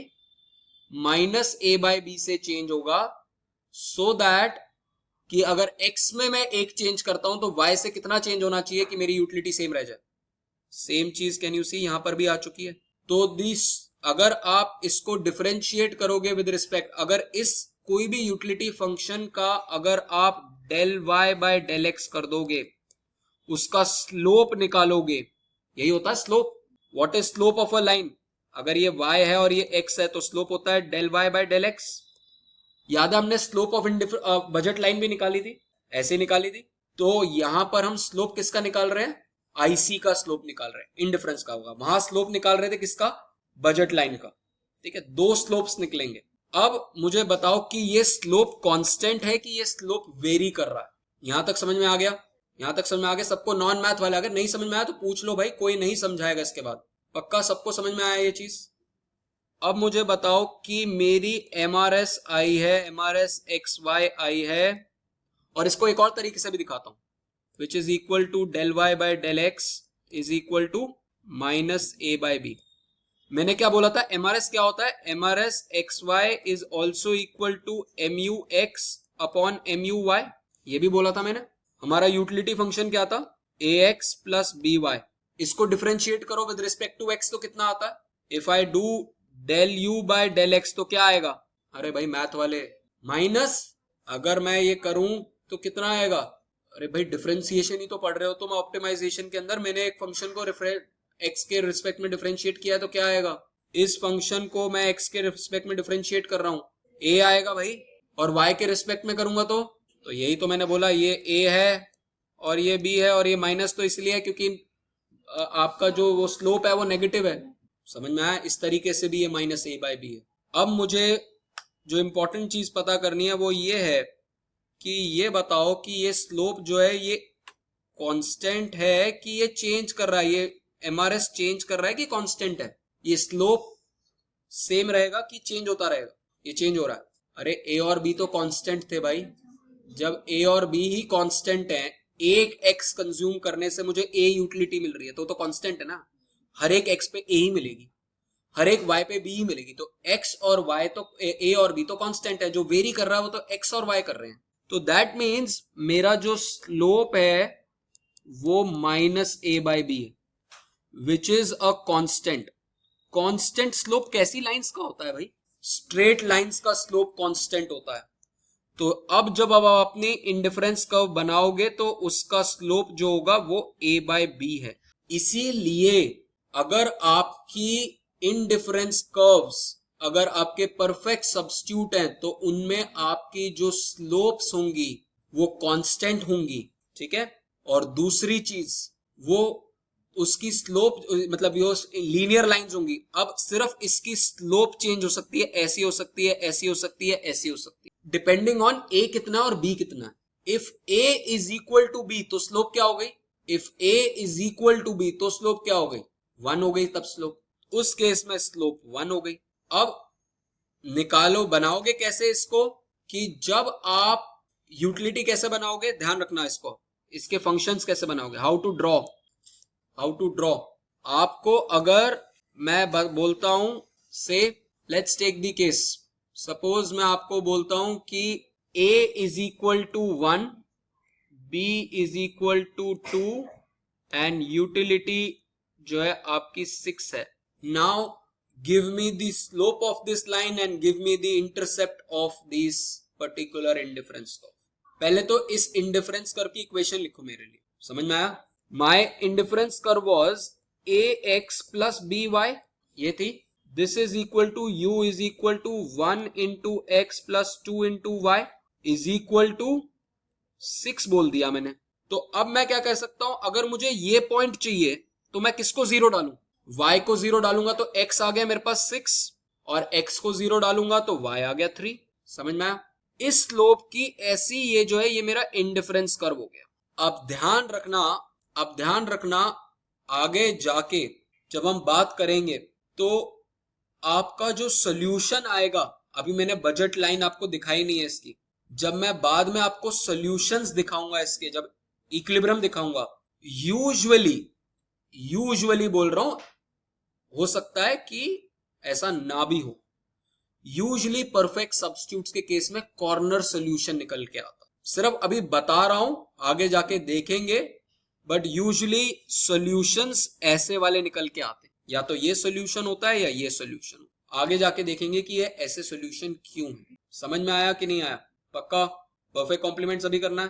minus a by b से चेंज होगा, सो दैट कि अगर x में मैं एक चेंज करता हूं तो y से कितना चेंज होना चाहिए कि मेरी यूटिलिटी सेम रह जाए। सेम चीज कैन यू सी यहां पर भी आ चुकी है। तो दिस, अगर आप इसको डिफरेंशिएट करोगे विद रिस्पेक्ट, अगर इस कोई भी यूटिलिटी फंक्शन का अगर आप del y by del x कर दोगे, उसका स्लोप निकालोगे, यही होता है slope. What is slope of a line, अगर ये y है और ये x है तो स्लोप होता है del y by del x। याद है हमने स्लोप ऑफ बजट लाइन भी निकाली थी, ऐसे निकाली थी। तो यहां पर हम स्लोप किसका निकाल रहे हैं, IC का स्लोप निकाल रहे हैं, इंडिफरेंस का होगा। वहां स्लोप निकाल रहे थे किसका, बजट लाइन का, ठीक है। दो स्लोप्स निकलेंगे। अब मुझे बताओ कि ये स्लोप कांस्टेंट है कि ये स्लोप वेरी कर रहा है। यहां तक समझ में आ गया, यहां तक समझ में आ गया सबको। नॉन मैथ वाले अगर नहीं समझ में आया तो पूछ लो भाई, कोई नहीं समझाएगा इसके बाद, पक्का सबको समझ में आया ये चीज। अब मुझे बताओ कि मेरी MRSI है, MRSXY है, और इसको एक और तरीके से भी दिखाता हूं, which is equal to del y by del x is equal to minus a by b। मैंने क्या बोला था, MRS क्या होता है, MRSXY is also equal to MUX upon MUY, ये भी बोला था मैंने। हमारा यूटिलिटी फंक्शन क्या था, AX प्लस BY। इसको डिफरेंशिएट करो विद रिस्पेक्ट टू x तो कितना आता है, if I do del u by del x तो क्या आएगा, अरे भाई मैथ वाले, माइनस, अगर मैं ये करूं तो कितना आएगा, अरे भाई डिफरेंशिएशन ही तो पढ़ रहे हो तुम ऑप्टिमाइजेशन के अंदर। मैंने एक फंक्शन को x के रिस्पेक्ट में डिफरेंशिएट किया तो क्या आएगा, इस फंक्शन को मैं x के रिस्पेक्ट में डिफरेंशिएट कर रहा हूं, a आएगा भाई, और y के रिस्पेक्ट में करूंगा तो यही तो मैंने बोला, ये a है और ये b है, और ये माइनस तो इसलिए है क्योंकि आपका जो वो स्लोप है वो नेगेटिव है। समझ में आया, इस तरीके से भी ये माइनस a बाय b है। अब मुझे जो इंपॉर्टेंट चीज पता करनी है वो ये है कि ये बताओ कि ये स्लोप जो है ये कांस्टेंट है कि ये चेंज कर रहा है, ये एमआरएस चेंज कर रहा है कि कांस्टेंट है? ये स्लोप सेम रहेगा कि चेंज होता रहेगा? ये चेंज हो रहा है। अरे ए और बी तो कांस्टेंट थे भाई, जब ए और बी ही कांस्टेंट है, एक एक्स कंज्यूम करने से मुझे ए यूटिलिटी मिल रही है तो कांस्टेंट है ना, हर एक एक्स पे ए ही मिलेगी, हर एक वाई पे बी ही मिलेगी, तो एक्स और वाई तो ए और बी तो कांस्टेंट है, जो वेरी कर रहा है वो तो एक्स और वाई कर रहे हैं। तो दैट मीन्स मेरा जो स्लोप है वो माइनस ए बाई बी है, which is a constant. Constant slope कैसी लाइंस का होता है भाई? स्ट्रेट लाइंस का स्लोप कांस्टेंट होता है। तो अब जब आप अपनी इंडिफरेंस कर्व बनाओगे तो उसका स्लोप जो होगा वो a बाय बी है। इसीलिए अगर आपकी इंडिफरेंस कर्व्स अगर आपके परफेक्ट सब्स्टिट्यूट हैं तो उनमें आपकी जो स्लोप्स होंगी वो कांस्टेंट होंगी, ठीक है। और दूसरी चीज वो उसकी स्लोप मतलब ये लीनियर लाइंस होंगी। अब सिर्फ इसकी स्लोप चेंज हो सकती है, ऐसी हो सकती है, ऐसी हो सकती है, ऐसी हो सकती है, डिपेंडिंग ऑन ए कितना और बी कितना है। If a is equal to b तो स्लोप क्या हो गई? If a is equal to b तो स्लोप क्या हो गई? 1 हो गई। तब स्लोप उस केस में स्लोप 1 हो गई। अब निकालो, बनाओगे कैसे इसको कि जब आप यूटिलिटी कैसे बनाओगे, ध्यान रखना इसको, इसके फंक्शंस कैसे बनाओगे, हाउ टू ड्रॉ। आपको अगर मैं बोलता हूं say let's take the case, suppose मैं आपको बोलता हूं कि a is equal to 1, b is equal to 2 and utility जो है आपकी 6 है। Now give me the slope of this line and give me the intercept of this particular indifference curve. पहले तो इस इंडिफरेंस कर्व की इक्वेशन लिखो मेरे लिए, समझ में आया? My indifference curve was a x plus b Y, ये थी। This is equal to you is equal to 1 into X plus 2 into Y is equal to 6 बोल दिया मैंने। तो अब मैं क्या कह सकता हूं, अगर मुझे ये पॉइंट चाहिए तो मैं किसको 0 डालूं? y को 0 डालूंगा तो x आ गया मेरे पास 6 और x को 0 डालूंगा तो y आ गया 3। समझ में आया? इस स्लोप की ऐसी ये जो है ये मेरा इंडिफरेंस कर्व हो गया। अब ध्यान रखना आगे जाके जब हम बात करेंगे तो आपका जो सोल्यूशन आएगा, अभी मैंने बजट लाइन आपको दिखाई नहीं है इसकी, जब मैं बाद में आपको सोल्यूशंस दिखाऊंगा इसके, जब इक्विलिब्रियम दिखाऊंगा, यूजुअली बोल रहा हूं, हो सकता है कि ऐसा ना भी हो, यूजुअली परफेक्ट सब्स्टिट्यूट्स के केस में कॉर्नर सोल्यूशन निकल के आता। सिर्फ अभी बता रहा हूं, आगे जाके देखेंगे, बट यूजुअली सॉल्यूशंस ऐसे वाले निकल के आते हैं, या तो ये सॉल्यूशन होता है या ये सॉल्यूशन। आगे जाके देखेंगे कि ये ऐसे सॉल्यूशन क्यों है। समझ में आया कि नहीं आया? पक्का परफेक्ट कॉम्प्लीमेंट अभी करना है।